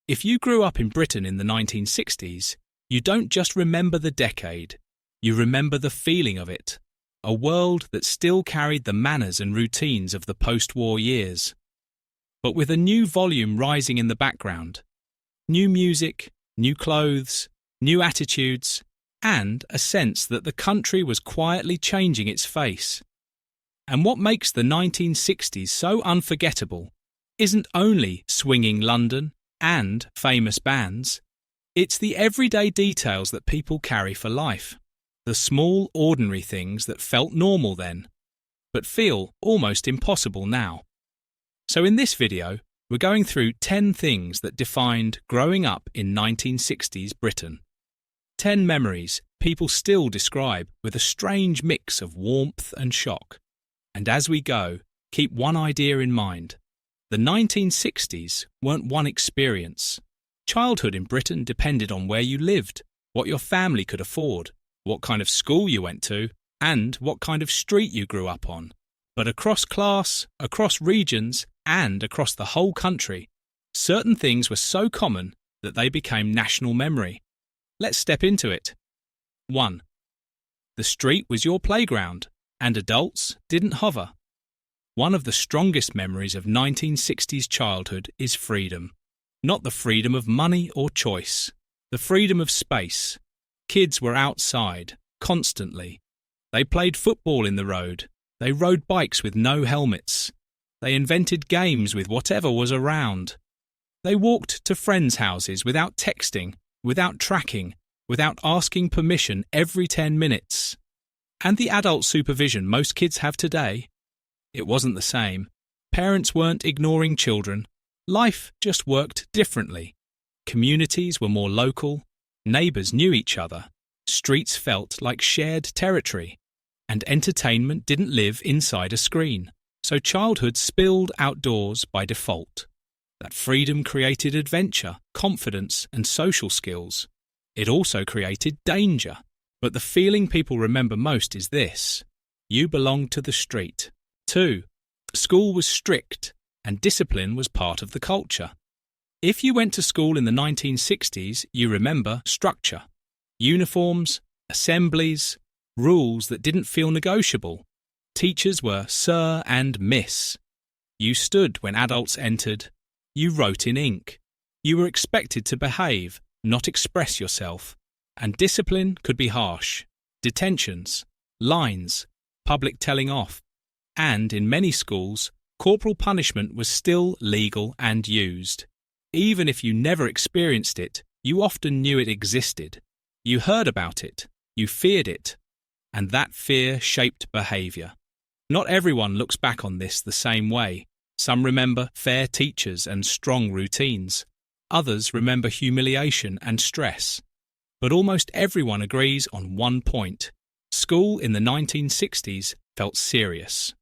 If you grew up in Britain in the 1960s, you don't just remember the decade, you remember the feeling of it. A world that still carried the manners and routines of the post-war years. But with a new volume rising in the background, new music, new clothes, new attitudes, and a sense that the country was quietly changing its face. And what makes the 1960s so unforgettable isn't only swinging London and famous bands, it's the everyday details that people carry for life. The small, ordinary things that felt normal then, but feel almost impossible now. So in this video, we're going through 10 things that defined growing up in 1960s Britain. 10 memories people still describe with a strange mix of warmth and shock. And as we go, keep one idea in mind. The 1960s weren't one experience. Childhood in Britain depended on where you lived, what your family could afford, what kind of school you went to, and what kind of street you grew up on. But across class, across regions, and across the whole country, certain things were so common that they became national memory. Let's step into it. 1. The street was your playground, and adults didn't hover. One of the strongest memories of 1960s childhood is freedom. Not the freedom of money or choice, the freedom of space. Kids were outside, constantly. They played football in the road. They rode bikes with no helmets. They invented games with whatever was around. They walked to friends' houses without texting, without tracking, without asking permission every 10 minutes. And the adult supervision most kids have today? It wasn't the same. Parents weren't ignoring children. Life just worked differently. Communities were more local. Neighbours knew each other, streets felt like shared territory, and entertainment didn't live inside a screen, so childhood spilled outdoors by default. That freedom created adventure, confidence, and social skills. It also created danger, but the feeling people remember most is this: you belonged to the street. 2. School was strict, and discipline was part of the culture. If you went to school in the 1960s, you remember structure. Uniforms, assemblies, rules that didn't feel negotiable. Teachers were Sir and Miss. You stood when adults entered. You wrote in ink. You were expected to behave, not express yourself. And discipline could be harsh. Detentions, lines, public telling off. And in many schools, corporal punishment was still legal and used. Even if you never experienced it, you often knew it existed. You heard about it, you feared it, and that fear shaped behaviour. Not everyone looks back on this the same way. Some remember fair teachers and strong routines. Others remember humiliation and stress. But almost everyone agrees on one point. School in the 1960s felt serious.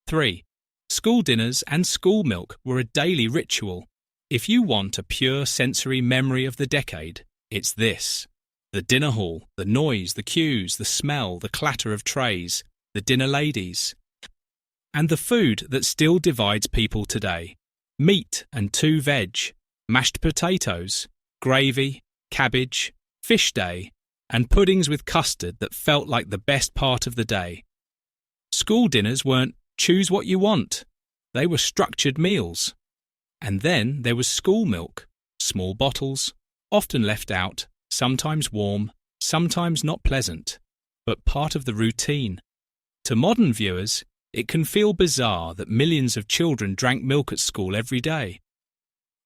3. School dinners and school milk were a daily ritual. If you want a pure sensory memory of the decade, it's this. The dinner hall, the noise, the cues, the smell, the clatter of trays, the dinner ladies. And the food that still divides people today. Meat and 2 veg, mashed potatoes, gravy, cabbage, fish day, and puddings with custard that felt like the best part of the day. School dinners weren't choose what you want. They were structured meals. And then there was school milk, small bottles, often left out, sometimes warm, sometimes not pleasant, but part of the routine. To modern viewers, it can feel bizarre that millions of children drank milk at school every day.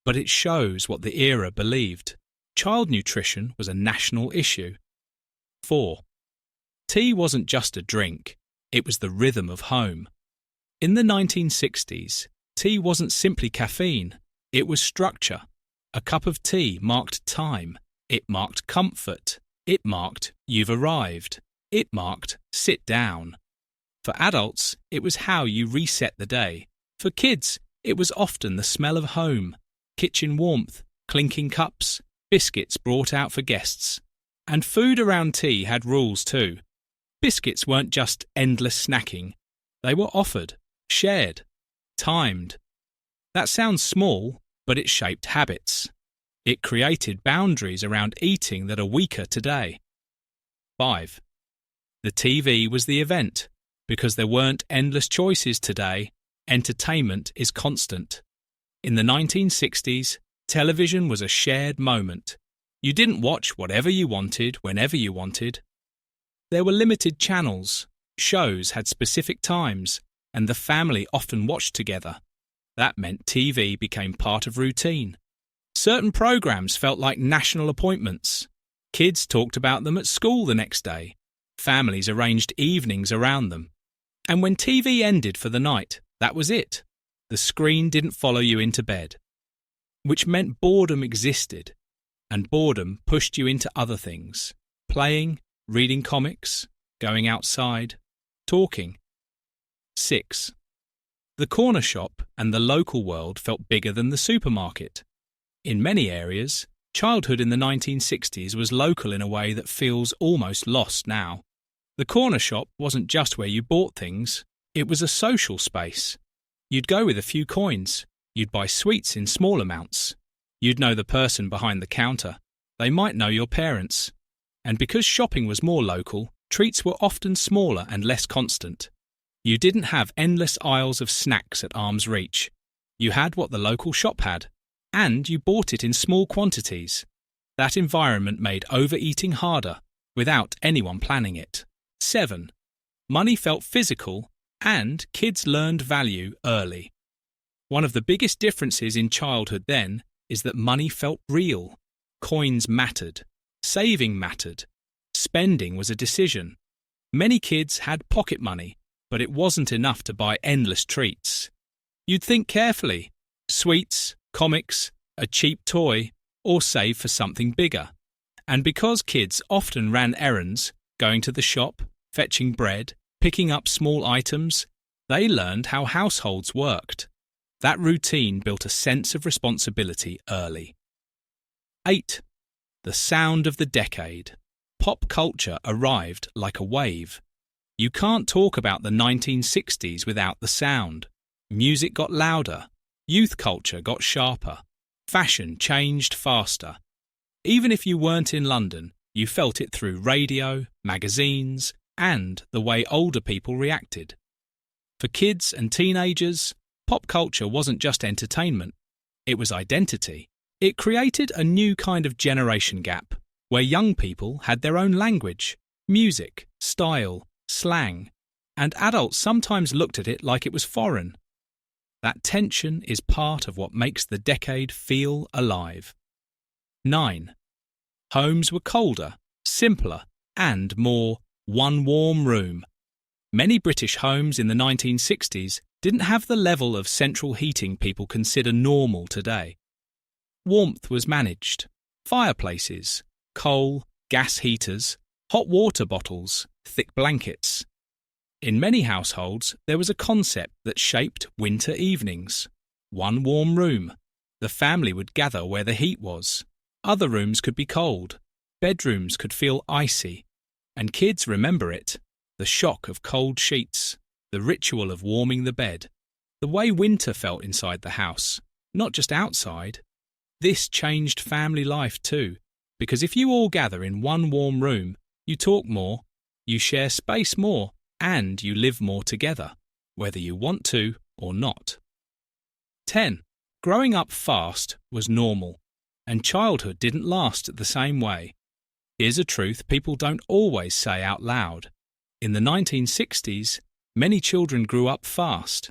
But it shows what the era believed. Child nutrition was a national issue. 4. Tea wasn't just a drink, it was the rhythm of home. In the 1960s, tea wasn't simply caffeine, it was structure. A cup of tea marked time, it marked comfort, it marked you've arrived, it marked sit down. For adults, it was how you reset the day. For kids, it was often the smell of home, kitchen warmth, clinking cups, biscuits brought out for guests. And food around tea had rules too. Biscuits weren't just endless snacking, they were offered, shared, timed. That sounds small, but it shaped habits. It created boundaries around eating that are weaker today. 5. The TV was the event. Because there weren't endless choices today, entertainment is constant. In the 1960s, television was a shared moment. You didn't watch whatever you wanted, whenever you wanted. There were limited channels, shows had specific times, and the family often watched together. That meant TV became part of routine. Certain programs felt like national appointments. Kids talked about them at school the next day. Families arranged evenings around them. And when TV ended for the night, that was it. The screen didn't follow you into bed. Which meant boredom existed, and boredom pushed you into other things. Playing, reading comics, going outside, talking. 6. The corner shop and the local world felt bigger than the supermarket. In many areas, childhood in the 1960s was local in a way that feels almost lost now. The corner shop wasn't just where you bought things, it was a social space. You'd go with a few coins, you'd buy sweets in small amounts. You'd know the person behind the counter, they might know your parents. And because shopping was more local, treats were often smaller and less constant. You didn't have endless aisles of snacks at arm's reach. You had what the local shop had, and you bought it in small quantities. That environment made overeating harder, without anyone planning it. 7. Money felt physical, and kids learned value early. One of the biggest differences in childhood then is that money felt real. Coins mattered. Saving mattered. Spending was a decision. Many kids had pocket money, but it wasn't enough to buy endless treats. You'd think carefully. Sweets, comics, a cheap toy, or save for something bigger. And because kids often ran errands, going to the shop, fetching bread, picking up small items, they learned how households worked. That routine built a sense of responsibility early. 8. The sound of the decade. Pop culture arrived like a wave. You can't talk about the 1960s without the sound. Music got louder. Youth culture got sharper. Fashion changed faster. Even if you weren't in London, you felt it through radio, magazines, and the way older people reacted. For kids and teenagers, pop culture wasn't just entertainment, it was identity. It created a new kind of generation gap, where young people had their own language, music, style, slang, and adults sometimes looked at it like it was foreign. That tension is part of what makes the decade feel alive. 9. Homes were colder, simpler, and more one warm room. Many British homes in the 1960s didn't have the level of central heating people consider normal today. Warmth was managed. Fireplaces, coal, gas heaters, hot water bottles, thick blankets. In many households, there was a concept that shaped winter evenings. One warm room. The family would gather where the heat was. Other rooms could be cold. Bedrooms could feel icy. And kids remember it. The shock of cold sheets. The ritual of warming the bed. The way winter felt inside the house, not just outside. This changed family life too, because if you all gather in one warm room, you talk more, you share space more, and you live more together, whether you want to or not. 10. Growing up fast was normal, and childhood didn't last the same way. Here's a truth people don't always say out loud. In the 1960s, many children grew up fast,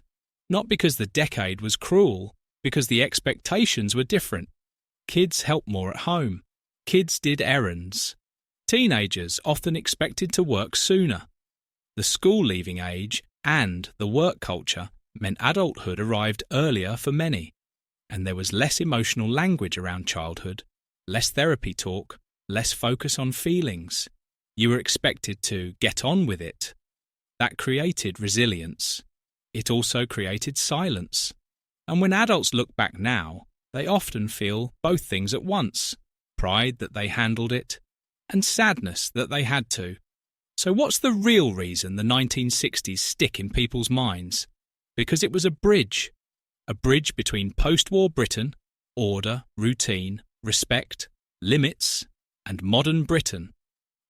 not because the decade was cruel, because the expectations were different. Kids helped more at home. Kids did errands. Teenagers often expected to work sooner. The school-leaving age and the work culture meant adulthood arrived earlier for many, and there was less emotional language around childhood, less therapy talk, less focus on feelings. You were expected to get on with it. That created resilience. It also created silence. And when adults look back now, they often feel both things at once: pride that they handled it, and sadness that they had to. So what's the real reason the 1960s stick in people's minds? Because it was a bridge between post-war Britain, order, routine, respect, limits, and modern Britain.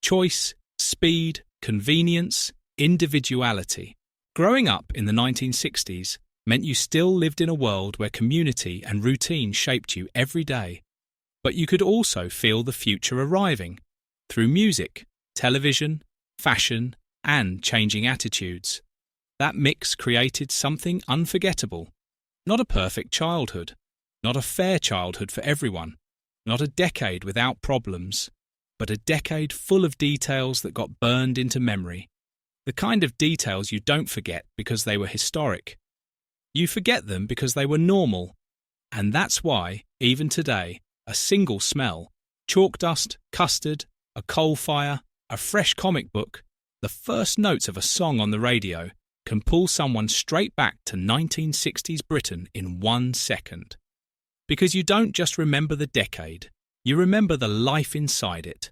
Choice, speed, convenience, individuality. Growing up in the 1960s meant you still lived in a world where community and routine shaped you every day. But you could also feel the future arriving through music, television, fashion, and changing attitudes. That mix created something unforgettable. Not a perfect childhood, not a fair childhood for everyone, not a decade without problems, but a decade full of details that got burned into memory. The kind of details you don't forget because they were historic. You forget them because they were normal. And that's why, even today, a single smell, chalk dust, custard, a coal fire, a fresh comic book, the first notes of a song on the radio can pull someone straight back to 1960s Britain in 1 second. Because you don't just remember the decade, you remember the life inside it.